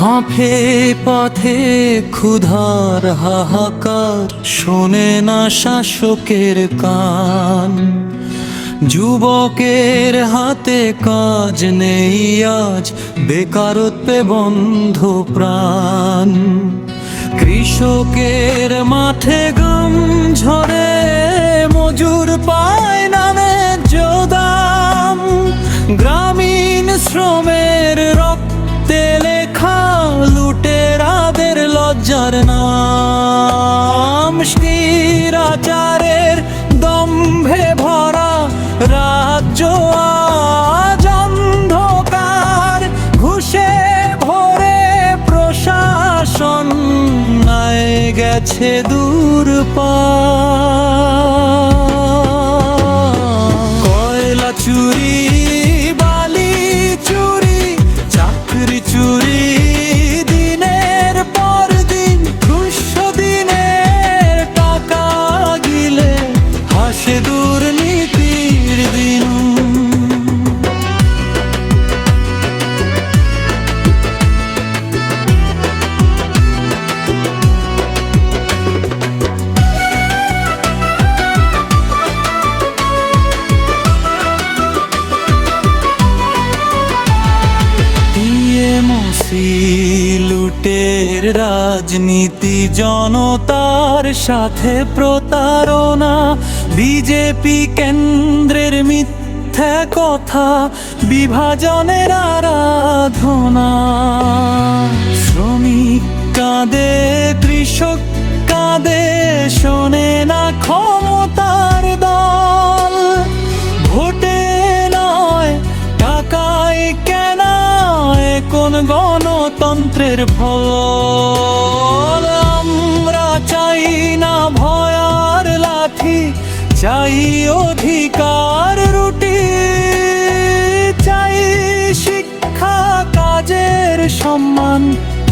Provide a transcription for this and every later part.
হাঁফে পথে ক্ষুধার হাহাকার, শোনে না শাসকের কান। যুবকের হাতে কাজ নেই আজ, বেকারত্বে বন্ধ প্রাণ। কৃষকের মাঠে ঘাম ঝরে, মজুর পায় না ন্যায্য দাম। গ্রামীণ শ্রমের রক্তে লেখা লুটেরাদের লজ্জার নাম। স্বৈরাচারের দম্ভে ভরা রাজ্য আজ অন্ধকার। ঘুষে ভরে প্রশাসন নাই গেছে দূর পার। কয়লা চুরি, বালি চুরি, চাকরি চুরি, দিনের পর দিন ঘুষ দিনের টাকা গিলে হাসে দুর্নীতির দিন। লুটের রাজনীতি, জনতার সাথে প্রতারণা। বিজেপি কেন্দ্রের মিথ্যা কথা, বিভাজনের আরাধনা। শ্রমিক কাঁদে, কৃষক কাঁদে, শোনে না ক্ষমতার দল। ভোটে নয় টাকায় কেনা কোন গণতন্ত্রের ফল। আমরা চাই না ভয়ার লাঠি, চাই অধিকার রুটি। চাই শিক্ষা কাজের সম্মান,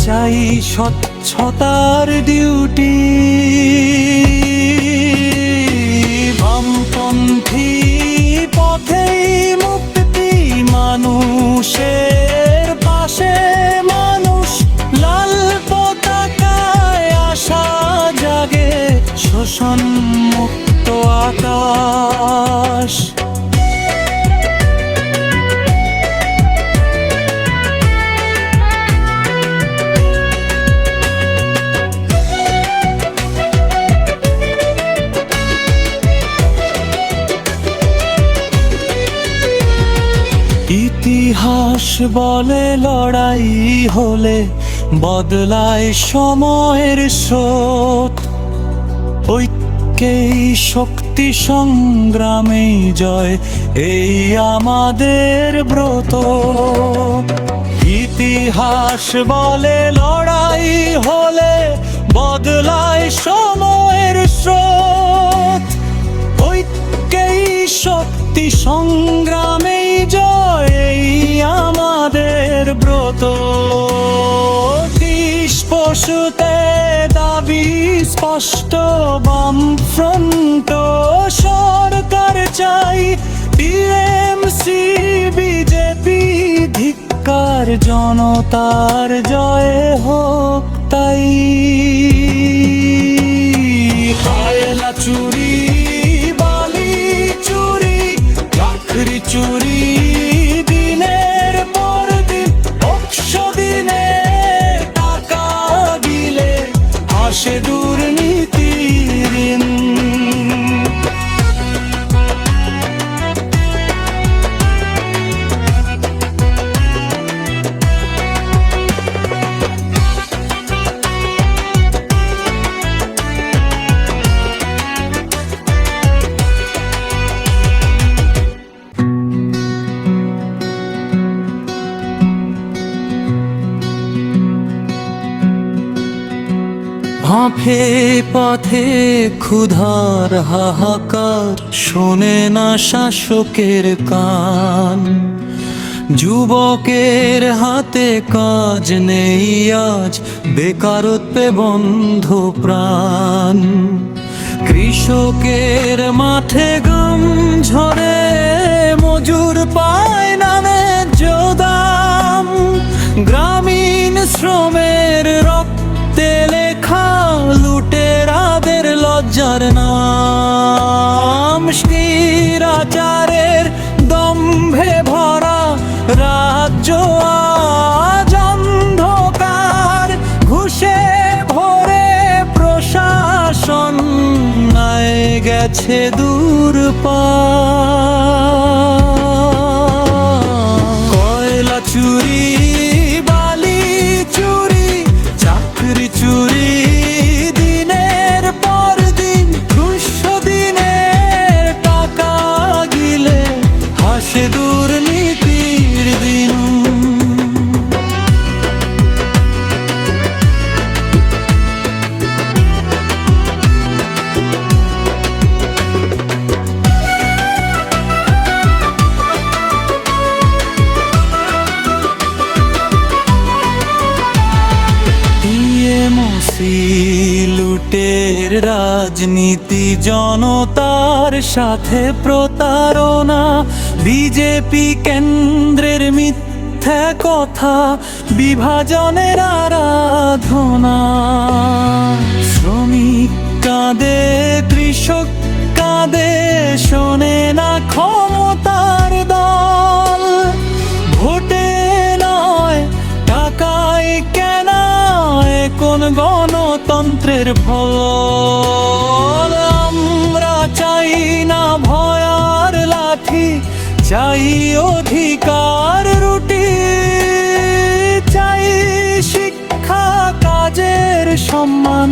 চাই স্বচ্ছতার ডিউটি। বামপন্থী পথেই মুক্তি, মানুষের পাশে মানুষ। লাল পতাকায় আশা জাগে, শোষণ মুক্ত আকাশ। ইতিহাস বলে লড়াই হলে বদলায় সময়ের স্রোত। ঐক্যেই শক্তি, সংগ্রামেই জয়, এই আমাদের ব্রত। ইতিহাস বলে লড়াই হলে বদলায় সময়ের স্রোত। ঐক্যেই শক্তি, সংগ্রামেই জয়, এই আমাদের ব্রত। পশুতে দাবি স্পষ্ট, বামফ্রন্ট সরকার চাই। টিএমসি বিজেপি ধিক্কার, জনতার জয় হোক তাই। কয়লা চুরি, বালি চুরি, চাকরি চুরি, দিনের পর দিন অক্ষ দিনে টাকা গিলে হাসে দুর্নীতির দিন। হাঁফে পথে ক্ষুধার হাহাকার, শোনে না শাসকের কান। যুবকের হাতে কাজ নেই আজ, বেকারত্বে বন্ধ প্রাণ। কৃষকের মাঠে ঘাম ঝরে, মজুর পায় না ন্যায্য দাম। গ্রামীণ শ্রম লজ্জার নাম। স্বৈরাচারের দম্ভে ভরা রাজ্য আজ অন্ধকার, ঘুষে ভরে প্রশাসন নাই গেছে দূর পার। কয়লা চুরি, বালি চুরি, চাকরি চুরি, দিনের পর দিন 200 দিনের টাকা গিলে হাসে দুর্নীতির দিন। লুটের রাজনীতি, জনতার সাথে প্রতারণা, বিজেপি কেন্দ্রের মিথ্যা কথা, বিভাজনের আরাধনা। শ্রমিক কাঁদে, কৃষক কাঁদে, শোনে না ক্ষমতার দল। ভোটে নয় টাকায় কেনা কোন গণতন্ত্রের ফল? আমরা চাই না ভয়ার লাঠি, চাই অধিকার রুটি, চাই শিক্ষা কাজের সম্মান,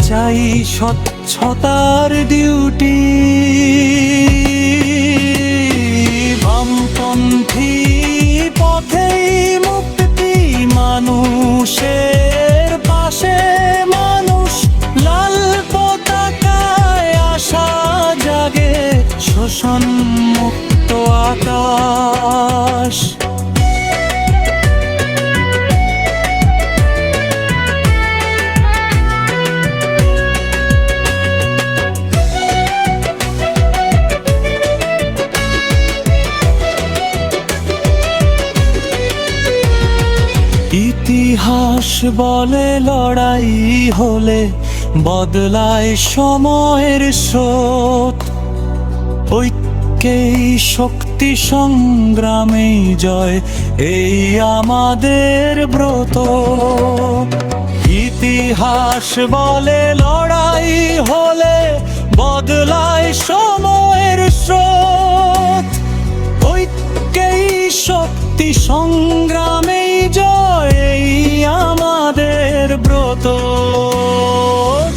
চাই স্বচ্ছতার ডিউটি। বামপন্থী পথেই মুক্তি, মানুষের পাশে মানুষ, লাল পতাকায় আশা জাগে, শোষণ মুক্ত আকাশ। ইতিহাস বলে লড়াই হলে বদলায় সময়ের স্রোত, ঐক্যেই শক্তি, সংগ্রামেই জয়, এই আমাদের ব্রত। ইতিহাস বলে লড়াই হলে বদলায় সময়ের স্রোত, ঐক্যেই শক্তি, সংগ্রামেই জয়, এই আমাদের ব্রত।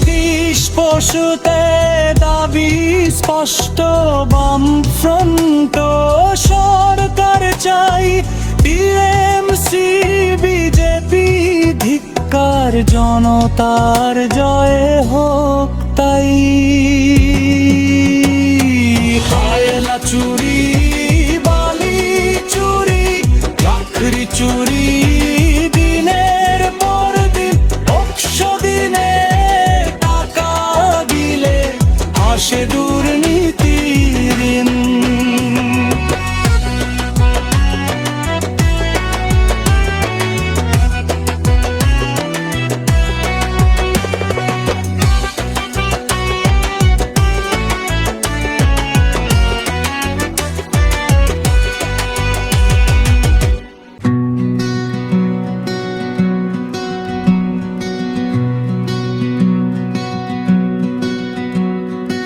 30 পশুতে দাবি স্পষ্ট, বামফ্রন্ট সরকার চাই, টিএমসি বিজেপি ধিক্কার, জনতার জয় হোক তাই। কয়লা চুরি, বালি চুরি, চাকরি চুরি, দিনের পর দিন 100 দিনে টাকা গিলে হাসে দুর্নীতির দিন।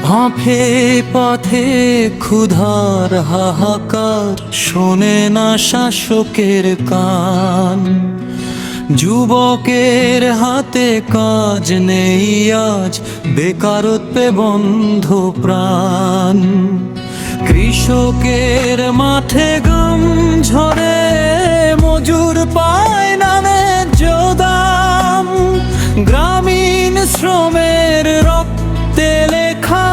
হাঁফে পথে ক্ষুধার হাহাকার, শোনে না শাসকের কান। যুবকের হাতে কাজ নেই আজ, বেকারত্বে বন্ধ প্রাণ। কৃষকের মাঠে ঘাম ঝরে, মজুর পায় না ন্যায্য দাম। গ্রামীণ শ্রমের রক্তে লেখা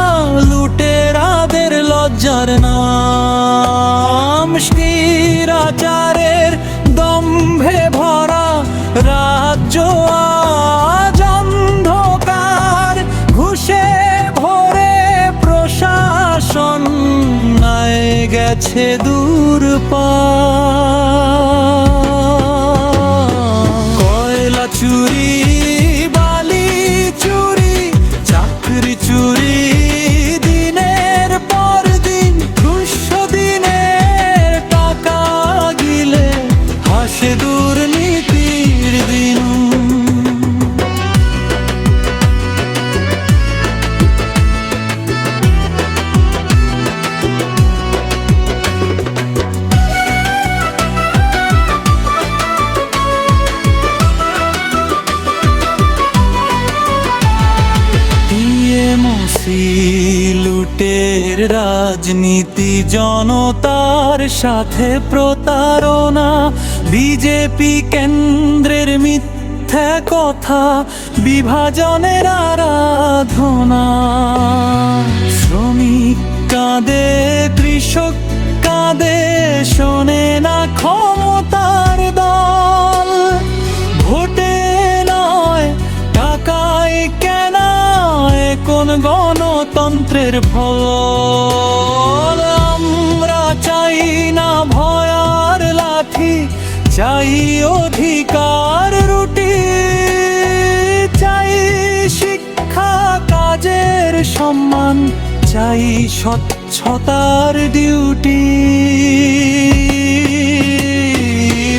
লুটেরাদের লজ্জার নাম। স্বৈরাচারের দম্ভে ভরা রাজ্য আজ অন্ধকার, ঘুষে ভরে প্রশাসন নাই গেছে দূর পার। কয়লা চুরি, বালি চুরি, চাকরি চুরি, রাজনীতি, জনতার সাথে প্রতারণা, বিজেপি কেন্দ্রের মিথ্যা কথা, বিভাজনের আরাধনা। শ্রমিক কাঁদে, কৃষক কাঁদে, শোনে না ক্ষমতার দল। ভোটে নয় টাকায় কেনা কোন গণতন্ত্রের ফল। আমরা চাই না ভয়ার লাঠি, চাই অধিকার রুটি, চাই শিক্ষা কাজের সম্মান, চাই স্বচ্ছতার ডিউটি।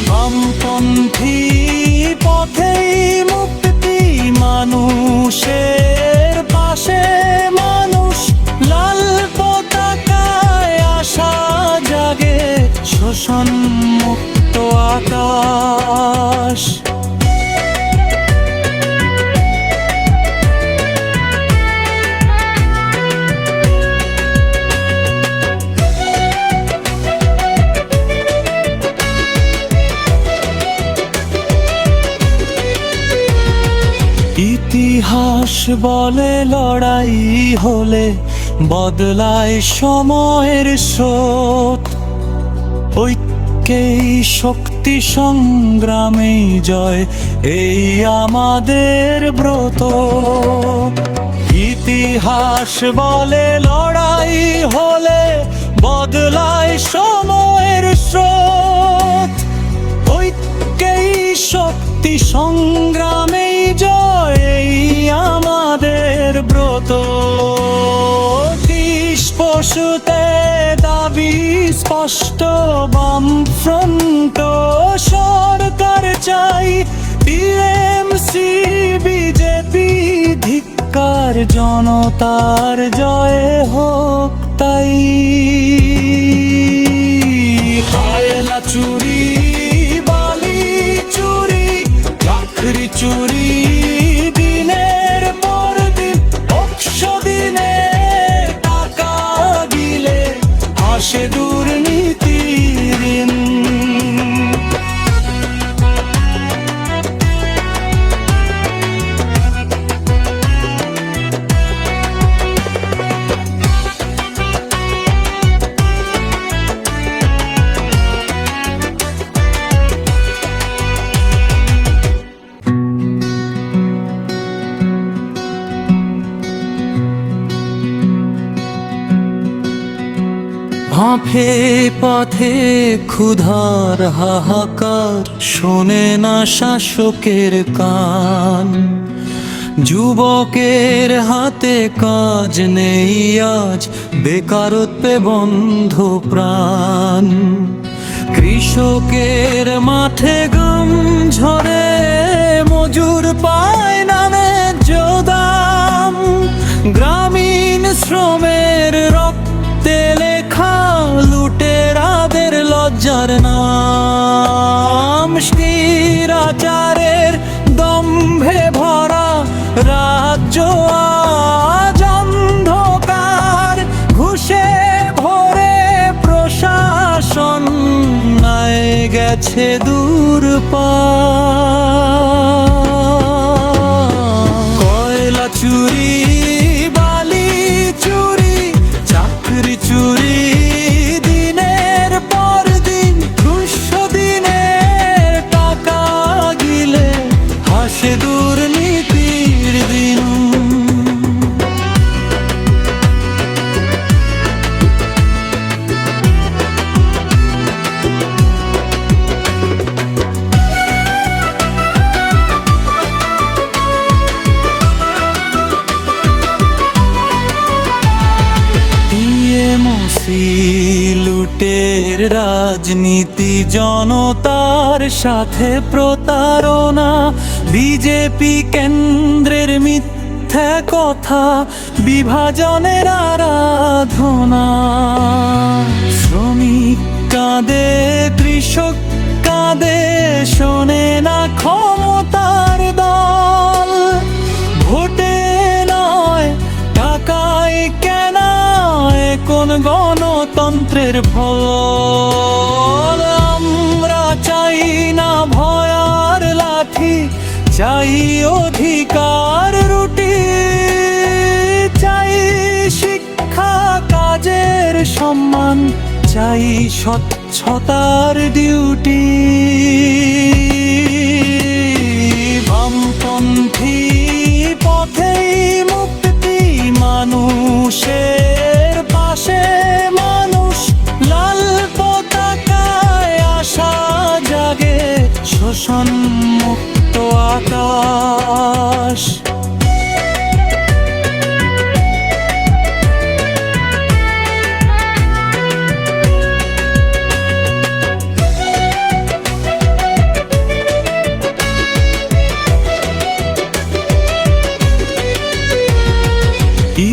বামপন্থী পথেই মুক্তি, মানুষের পাশে মানুষ, লাল পতাকায় আশা জাগে, শোষণ মুক্ত আকাশ। ইতিহাস বলে লড়াই হলে বদলায় সময়ের স্রোত। ঐক্যেই শক্তি, সংগ্রামেই জয়, এই আমাদের ব্রত। ইতিহাস বলে লড়াই হলে বদলায় সময়ের স্রোত। ঐক্যেই শক্তি, সংগ্রামেই জয়, এই আমাদের ব্রত। পশুতে দাবি স্পষ্ট, বামফ্রন্ট সরকার চাই, টিএমসি বিজেপি ধিক্কার, জনতার জয় হোক তাই। হায়না চুরি, বালি চুরি, চাকরি চুরি, দিনের পর দিন, 100 দিনে টাকা দিলে আসে দুর্নীতির ঋণ। হাঁফে পথে ক্ষুধার হাহাকার, শোনে না শাসকের কান। যুবকের হাতে কাজ নেই আজ, বেকারত্বে বন্ধ প্রাণ। কৃষকের মাঠে ঘাম ঝরে, মজুর পায় না ন্যায্য দাম। গ্রামীণ শ্রমের রক্তে লেখা, লুটেরাদের লজ্জার নাম। স্বৈরাচারের দম্ভে ভরা রাজ্য আজ অন্ধকার, ঘুষে ভরে প্রশাসন, নাই গেছে দূর পার। কয়লা চুরি, বালি চুরি, চাকরি চুরি, দিনের পর দিন, 200 দিনের টাকা গিলে হাসে দুর্নীতির দিন। লুটের রাজনীতি, জনতার সাথে প্রতারণা, বিজেপি কেন্দ্রের মিথ্যা কথা, বিভাজনের আরাধনা। শ্রমিক কাঁদে, কৃষক কাঁদে, শোনে না ক্ষমতার দল। ভোটে নয় টাকায় কেনা কোন গণতন্ত্রের ফল। আমরা চাই না ভয় আর লাঠি, চাই অধিকার রুটি, চাই শিক্ষা কাজের সম্মান, চাই স্বচ্ছতার ডিউটি। বামপন্থী পথেই মুক্তি, মানুষের পাশে মানুষ, লাল পতাকায় আশা জাগে, শোষণ মুক্ত আকাশ।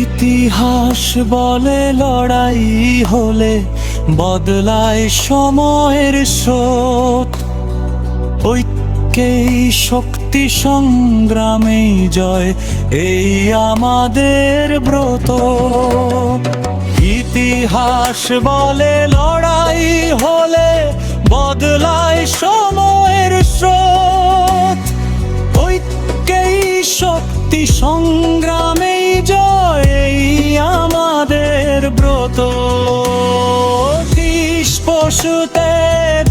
ইতিহাস বলে লড়াই হলে বদলায় সময়ের স্রোত, ঐক্যেই শক্তি, সংগ্রামেই জয়, এই আমাদের ব্রত। ইতিহাস বলে লড়াই হলে বদলায় সময়ের স্রোত, ঐক্যেই শক্তি, সংগ্রামেই জয়, এই আমাদের ব্রত। পশুতে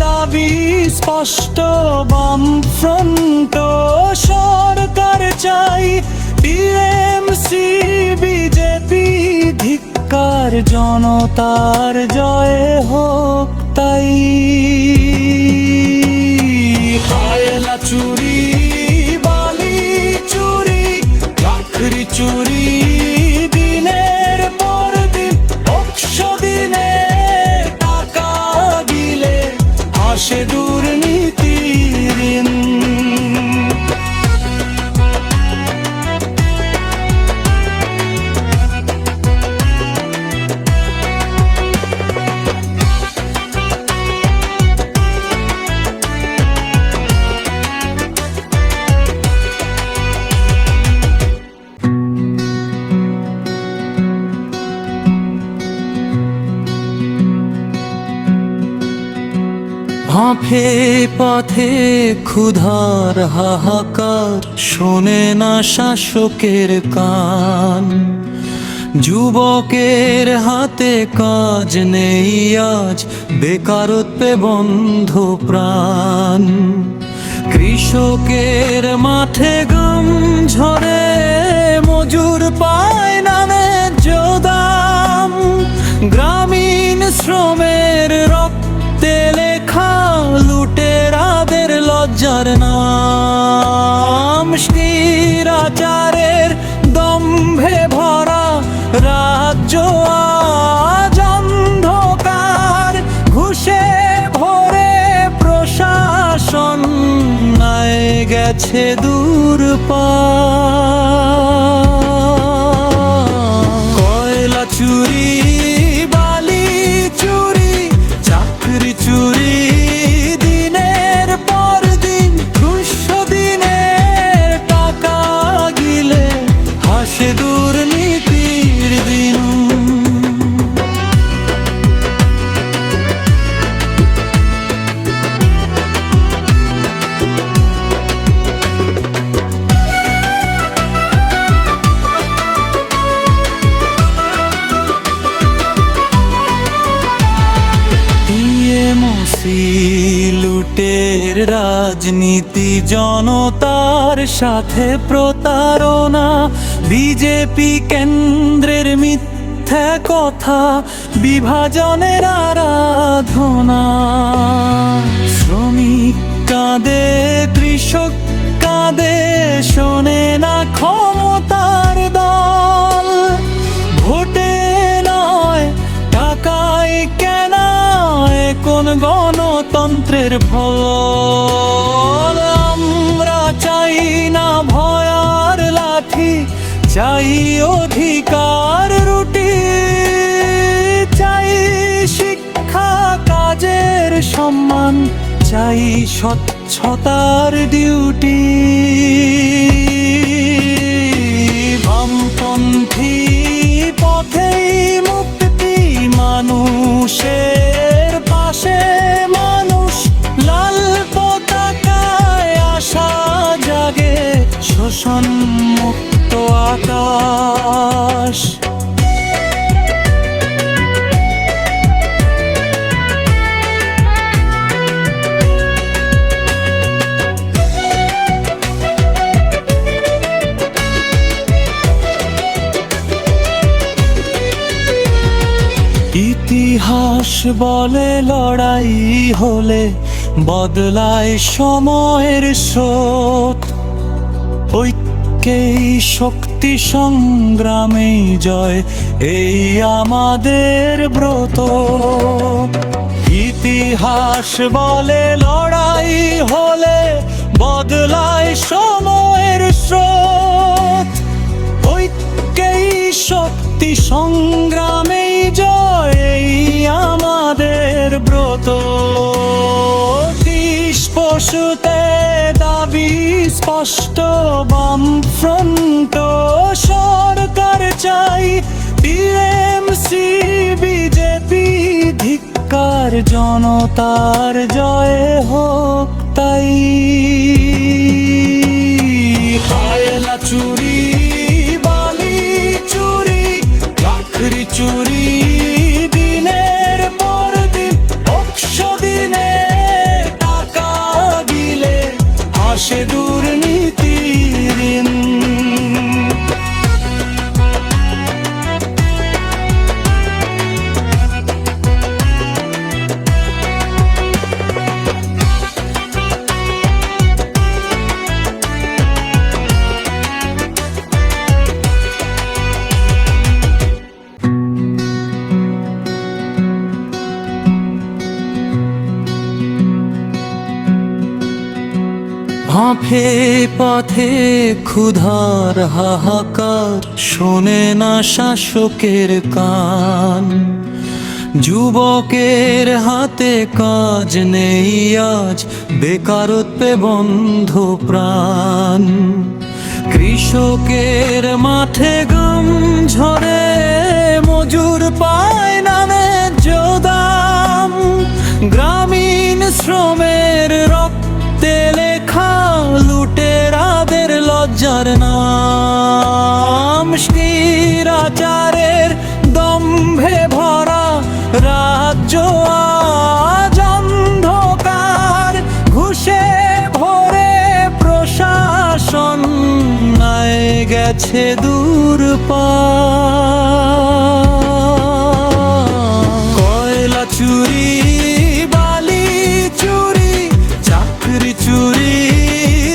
দাবি স্পষ্ট, বামফ্রন্ট সরকার চাই, টিএমসি বিজেপি ধিক্কার, জনতার জয় হোক তাই। কয়লা চুরি, বালি চুরি, চাকরি চুরি, দিনের পর দিন, 100 দিনে টাকা দিলে আসে দুর্নীতির ঋণ। হাঁফে পথে ক্ষুধার হাহাকার, শোনে না শাসকের কান, যুবকের হাতে কাজ নেই আজ, বেকারত্বে বন্ধ প্রাণ। কৃষকের মাঠে ঘাম ঝরে, মজুর পায় না ন্যায্য দাম, গ্রামীণ শ্রমের রক্তে লেখা লুটেরাদের লজ্জার নাম। স্বৈরাচারের দম্ভে ভরা রাজ্য আজ অন্ধকার, ঘুষে ভরে প্রশাসন নাই গেছে দূর পার। কয়লা চুরি, বালি চুরি, চাকরি চুরি, দিনের পর দিন, 200 দিনের টাকা গিলে হাসে দুর্নীতির দিন। লুটের রাজনীতি, জনতার সাথে প্রতারণা, বিজেপি কেন্দ্রের মিথ্যা কথা, বিভাজনের আরাধনা। শ্রমিক কাঁদে, কৃষক কাঁদে, শোনে না ক্ষমতার দল, ভোটে নয় টাকায় কেনা কোন গণতন্ত্রের ফল। আমরা চাই না ভয় আর লাঠি, চাই অধিকার রুটি, চাই শিক্ষা কাজের সম্মান, চাই স্বচ্ছতার ডিউটি। বামপন্থী পথেই মুক্তি, মানুষের পাশে মানুষ, লাল পতাকায় আশা জাগে, শোষণ মুক্ত আকাশ। ইতিহাস বলে লড়াই হলে বদলায় সময়ের স্রোত, ঐক্যেই শক্তি, সংগ্রামেই জয়, এই আমাদের ব্রত। ইতিহাস বলে লড়াই হলে বদলায় সময়ের স্রোত, ঐক্যেই শক্তি, সংগ্রামেই জয়, এই আমাদের ব্রত। পশুতে দাবি স্পষ্ট, বামফ্রন্ট সরকার চাই, টিএমসি বিজেপি ধিক্কার, জনতার জয় হোক তাই। হায়না চুরি, বালি চুরি, চাকরি চুরি, দিনের পর দিন, 100 দিনে টাকা দিলে আসে দুর্নীতির ঋণ। হাঁফে পথে ক্ষুধার হাহাকার, শোনে না শাসকের কান, যুবকের হাতে কাজ নেই আজ, বেকারত্বে বন্ধ প্রাণ। কৃষকের মাঠে ঘাম ঝরে, মজুর পায় না ন্যায্য দাম, গ্রামীণ শ্রমের রক্তে লেখা লুটেরাদের লজ্জার নাম। স্বৈরাচারের দম্ভে ভরা রাজ্য আজ অন্ধকার, ঘুষে ভরে প্রশাসন নাই গেছে দূর পার। কয়লা চুরি, বালি চুরি, চাকরি চুরি,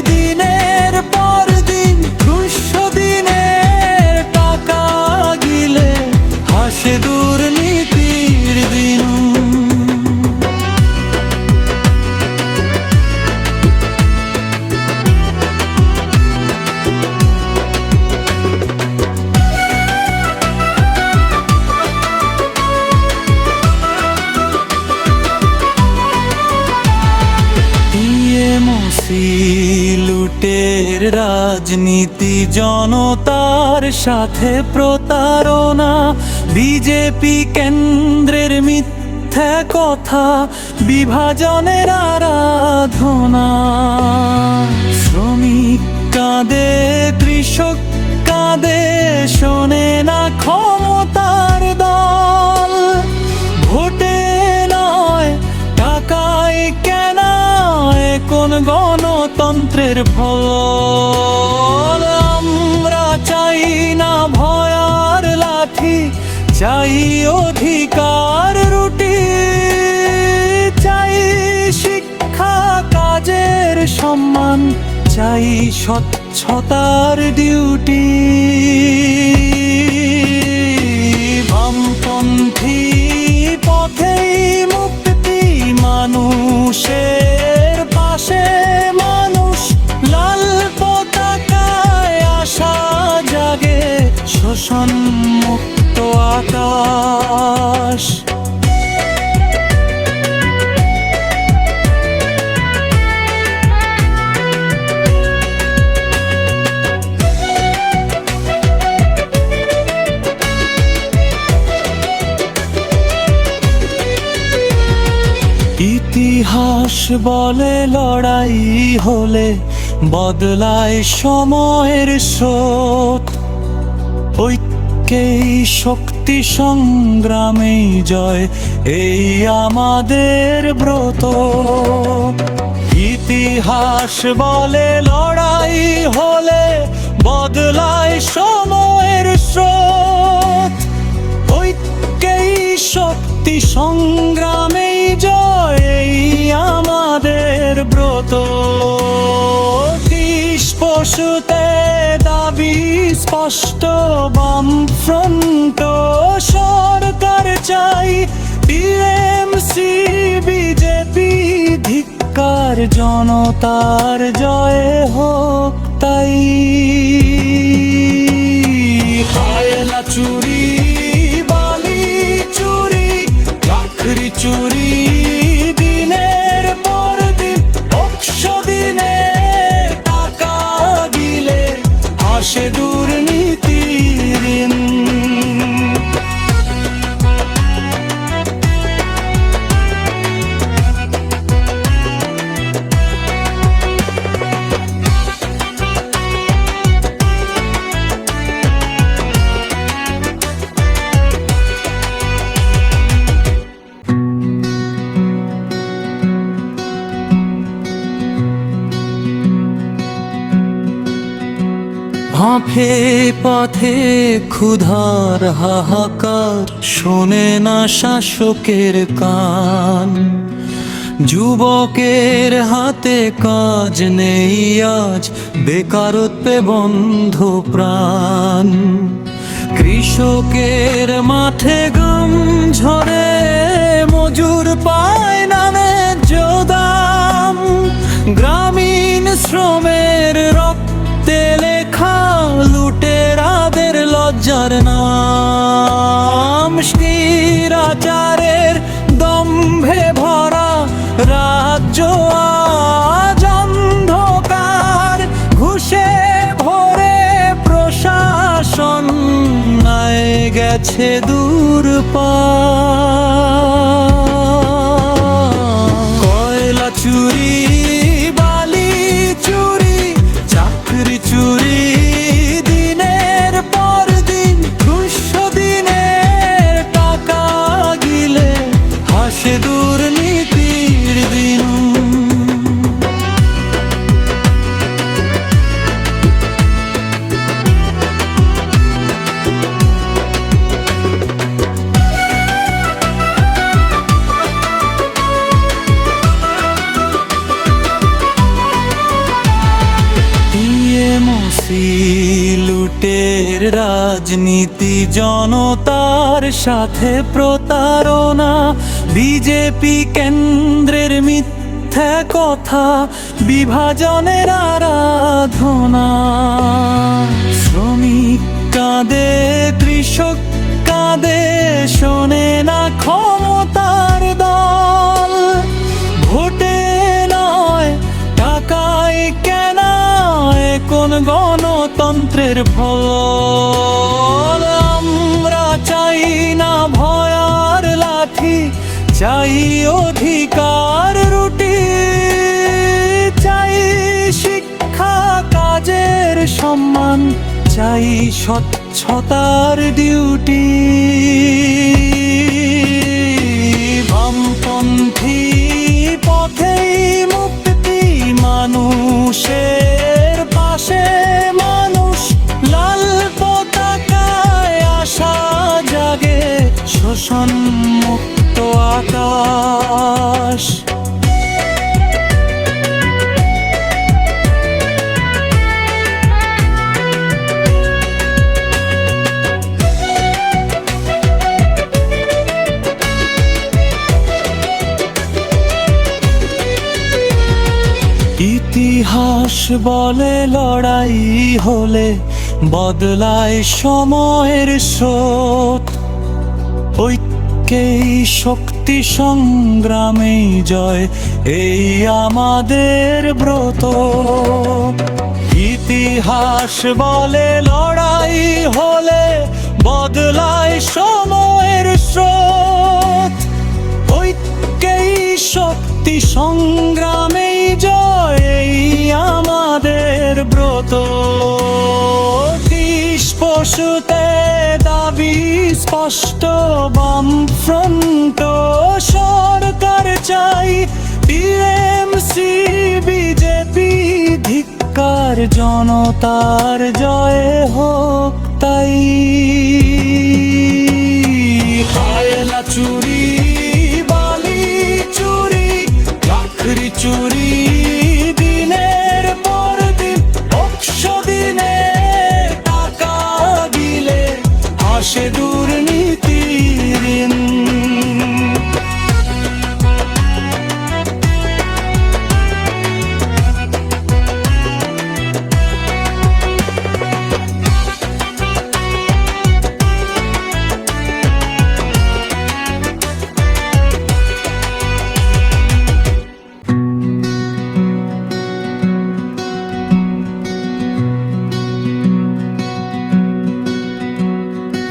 দিনের পর দিন, 200 দিনের টাকা গিলে হাসে দুর্নীতির দিন। লুটের রাজনীতি, জনতার সাথে প্রতারণা, বিজেপি কেন্দ্রের মিথ্যা কথা, বিভাজনের আরাধনা। শ্রমিক কাঁদে, কৃষক কাঁদে, শোনে না ক্ষমতার দল, ভোটে নয় টাকায় কেনা কোন গণতন্ত্রের ফল। আমরা চাই না ভয়ার লাঠি, চাই অধিকার রুটি, চাই শিক্ষা কাজের সম্মান, চাই স্বচ্ছতার ডিউটি। বামপন্থী পথেই মুক্তি, মানুষের পাশে মানুষ, লাল পতাকায় আশা জাগে, শোষণ মুক্ত আকাশ। ইতিহাস বলে লড়াই হলে বদলায় সময়ের স্রোত, ঐক্যেই শক্তি সংগ্রামেই জয়, এই আমাদের ব্রত। ইতিহাস বলে লড়াই হলে বদলায় সময়ের স্রোত, ঐক্যেই শক্তি সংগ্রামেই জয়, এই আমাদের ব্রত। পশুতে দাবি স্পষ্ট, বামফ্রন্ট সরকার চাই, টিএমসি বিজেপি ধিক্কার, জনতার জয় হোক তাই। হায়না চুরি, বালি চুরি, চাকরি চুরি, দিনের পর দিন 100 দিনে টাকা দিলে আসে দুর্নীতির ঋণ। হাঁফে পথে ক্ষুধার হাহাকার, শোনে না শাসকের কান। যুবকের হাতে কাজ নেই আজ, বেকারত্বে বন্ধ প্রাণ। কৃষকের মাঠে ঘাম ঝরে, মজুর পায় না ন্যায্য দাম। গ্রামীণ শ্রমের রক্তে লেখা লুটেরাদের লজ্জার নাম। স্বৈরাচারের দম্ভে ভরা রাজ্য আজ অন্ধকার, ঘুষে ভরে প্রশাসন নাই গেছে দূর পার। কয়লা চুরি, বালি চুরি, চাকরি চুরি, দিনের পর দিন 200 দিনের টাকা গিলে হাসে দুর্নীতির দিন। লুটের রাজনীতি, জনতার সাথে প্রতারণা, বিজেপি কেন্দ্রের মিথ্যা কথা, বিভাজনের আরাধনা। শ্রমিক কাঁদে, কৃষক কাঁদে, শোনে না ক্ষমতার দল। ভোটে নয় টাকায় কেনা কোন গণতন্ত্রের ফল। আমরা চাই না ভয়ার লাঠি, চাই অধিকার রুটি, চাই শিক্ষা কাজের সম্মান, চাই স্বচ্ছতার ডিউটি। বামপন্থী পথেই মুক্তি, মানুষের পাশে মানুষ, লাল পতাকায় আশা জাগে, শোষণ মুক্ত আকাশ। ইতিহাস বলে লড়াই হলে বদলায় সময়ের স্রোত, ঐক্যেই শক্তি সংগ্রামেই জয়, এই আমাদের ব্রত। ইতিহাস বলে লড়াই হলে বদলায় সময়ের স্রোত, ঐক্যেই শক্তি শক্তি সংগ্রামেই জয় এই আমাদের ব্রত। পশুতে দাবি স্পষ্ট, বামফ্রন্ট সরকার চাই, টিএমসি বিজেপি ধিক্কার, জনতার জয় হোক তাই। হায়না চুরি, বালি চুরি, চাকরি চুরি, দিনের পর দিন 100 দিনে টাকা দিলে আসে দুর্নীতির ঋণ।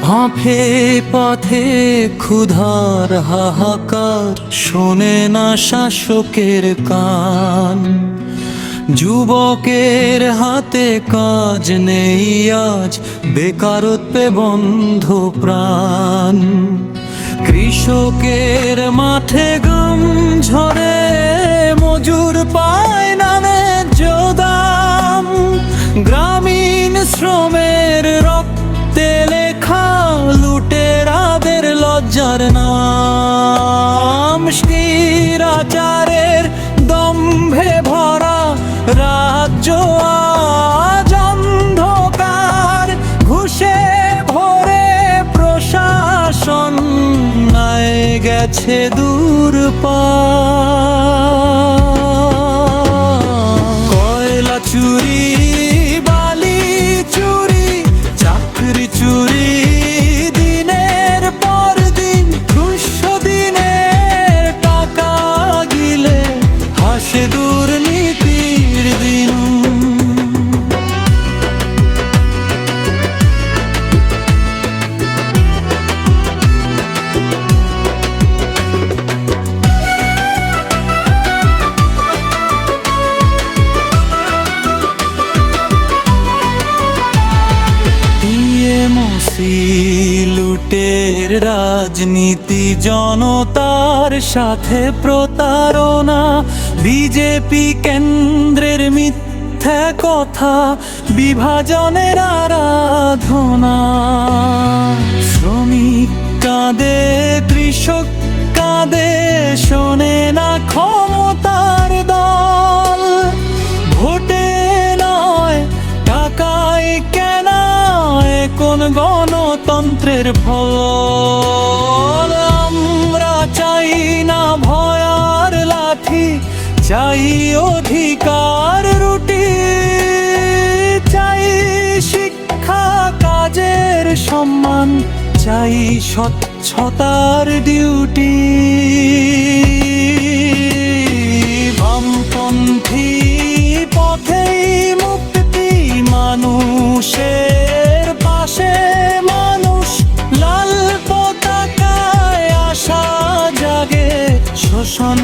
হাঁফে পথে ক্ষুধার হাহাকার, শোনে না শাসকের কান। যুবকের হাতে কাজ নেই আজ, বেকারত্বে বন্ধ প্রাণ। কৃষকের মাঠে ঘাম ঝরে, মজুর পায় না ন্যায্য দাম। গ্রামীণ শ্রমের রক্তে লেখা লুটেরাদের লজ্জার নাম। স্বৈরাচারের দম্ভে ভরা রাজ্য আজ অন্ধকার, ঘুষে ভরে প্রশাসন নাই গেছে দূর পার। কয়লা চুরি, বালি চুরি, চাকরি চুরি, দিনের পর দিন 200 দিনের টাকা গিলে হাসে দুর্নীতির দিন। লুটের রাজনীতি, জনতার সাথে প্রতারণা, বিজেপি কেন্দ্রের মিথ্যা কথা, বিভাজনের আরাধনা। শ্রমিক কাঁদে, কৃষক কাঁদে, শোনে না ক্ষমতার দল। ভোটে নয় টাকায় কেনা কোন গণতন্ত্রের ফল। আমরা চাই না ভয়ার লাঠি, চাই অধিকার রুটি, চাই শিক্ষা কাজের সম্মান, চাই স্বচ্ছতার ডিউটি। বামপন্থী পথেই মুক্তি, মানুষের পাশে মানুষ, লাল পতাকায় আশা জাগে, শোষণ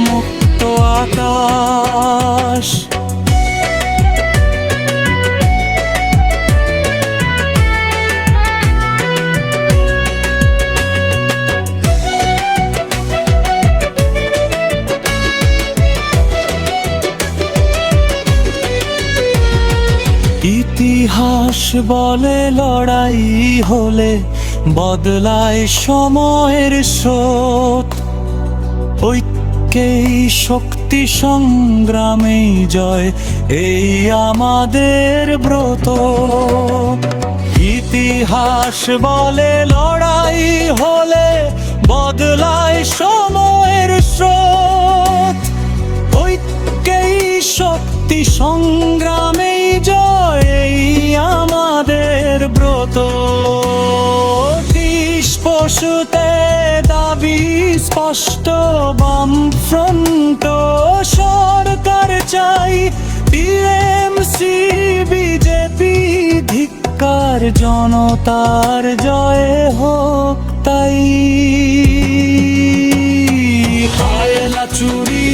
মুক্ত আকাশ। ইতিহাস বলে লড়াই হলে বদলায় সময়ের স্রোত। ঐক্যেই শক্তি, সংগ্রামেই জয় এই আমাদের ব্রত। ইতিহাস বলে লড়াই হলে বদলায় সময়ের স্রোত। ঐক্যেই শক্তি, সংগ্রামেই জয় এই আমাদের ব্রত। পশুতে দাবি স্পষ্ট, বামফ্রন্ট সরকার চাই, টিএমসি বিজেপি ধিক্কার, জনতার জয় হোক তাই। হায়না চুরি,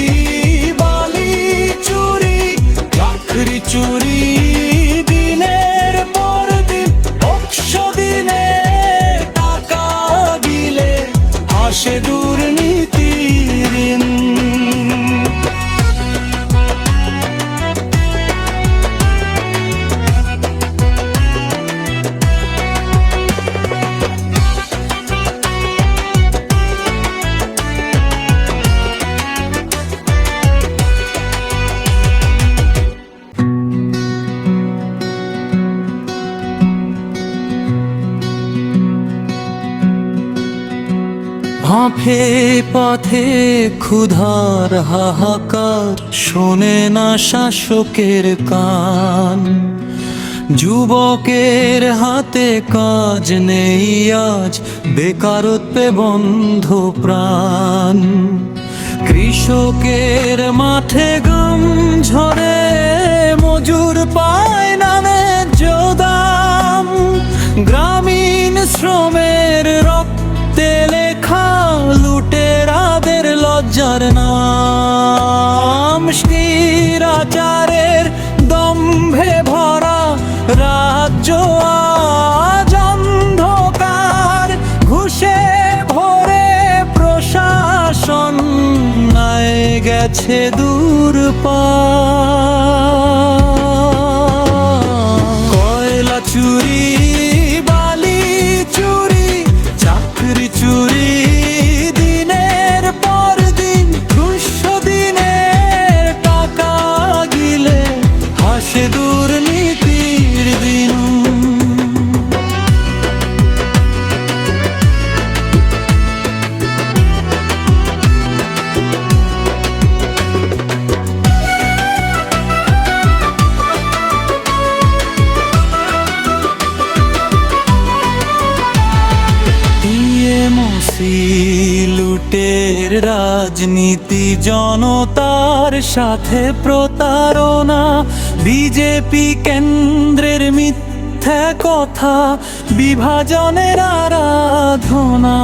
মাঠে পথে ক্ষুধার হাহাকার শোনে না শাসকের কান। যুবকের হাতে কাজ নেই আজ, বেকারত্বে বন্ধ প্রাণ। কৃষকের মাঠে ঘাম ঝরে, মজুর পায় না ন্যায্য দাম। গ্রামীণ শ্রমের রক্তে লেখা লুটেরাদের লজ্জার নাম। স্বৈরাচারের দম্ভে ভরা রাজ্য আজ অন্ধকার। ঘুষে ভরে প্রশাসন নাই গেছে দূর পার। কয়লা চুরি, বালি চুরি, চাকরি চুরি, দিনের পর দিন 200 দিনের টাকা গিলে হাসে দুর্নীতির দিন। লুটের রাজনীতি, জনতার সাথে প্রতারণা। বিজেপি কেন্দ্রের মিথ্যা কথা, বিভাজনের আরাধনা।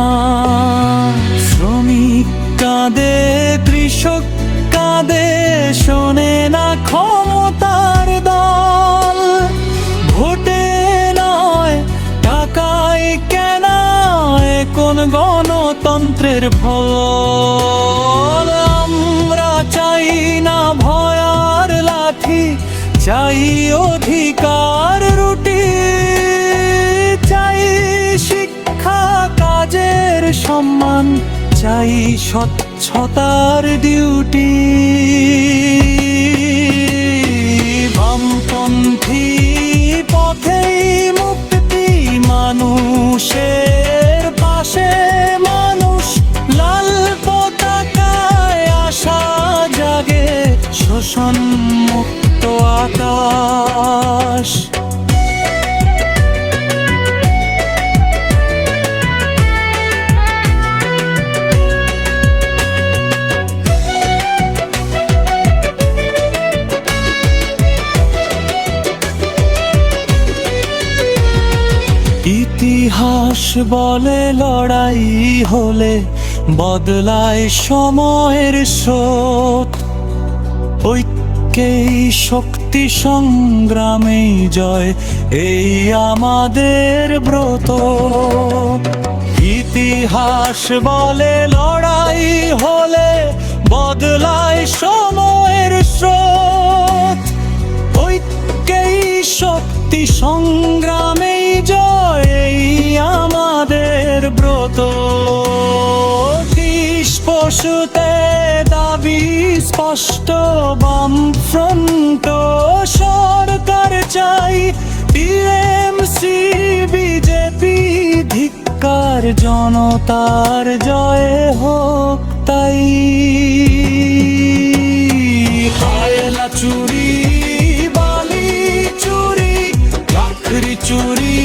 শ্রমিক কাঁদে, কৃষক কাঁদে, শোনে না ক্ষমতার দল। ভোটে নয় টাকায় কেনা কোন গণতন্ত্রের ফল। আমরা চাই না ভয়ার লাঠি, চাই অধিকার রুটি। চাই শিক্ষা কাজের সম্মান, চাই স্বচ্ছতার ডিউটি। বামপন্থী পথেই মুক্তি, মানুষের পাশে মানুষ। লাল পতাকায় আশা জাগে, শোষণ মুক্ত আকাশ। ইতিহাস বলে লড়াই হলে বদলায় সময়ের স্রোত। ঐক্যেই শক্তি, সংগ্রামেই জয়, এই আমাদের ব্রত। ইতিহাস বলে লড়াই হলে বদলায় সময়ের স্রোত। ঐক্যেই শক্তি, সংগ্রামেই জয়, এই আমাদের ব্রত। পশুতে দাবি স্পষ্ট, বামফ্রন্ট সরকার চাই। টিএমসি বিজেপি ধিক্কার, জনতার জয় হোক তাই। কয়লা চুরি, বালি চুরি, চাকরি চুরি,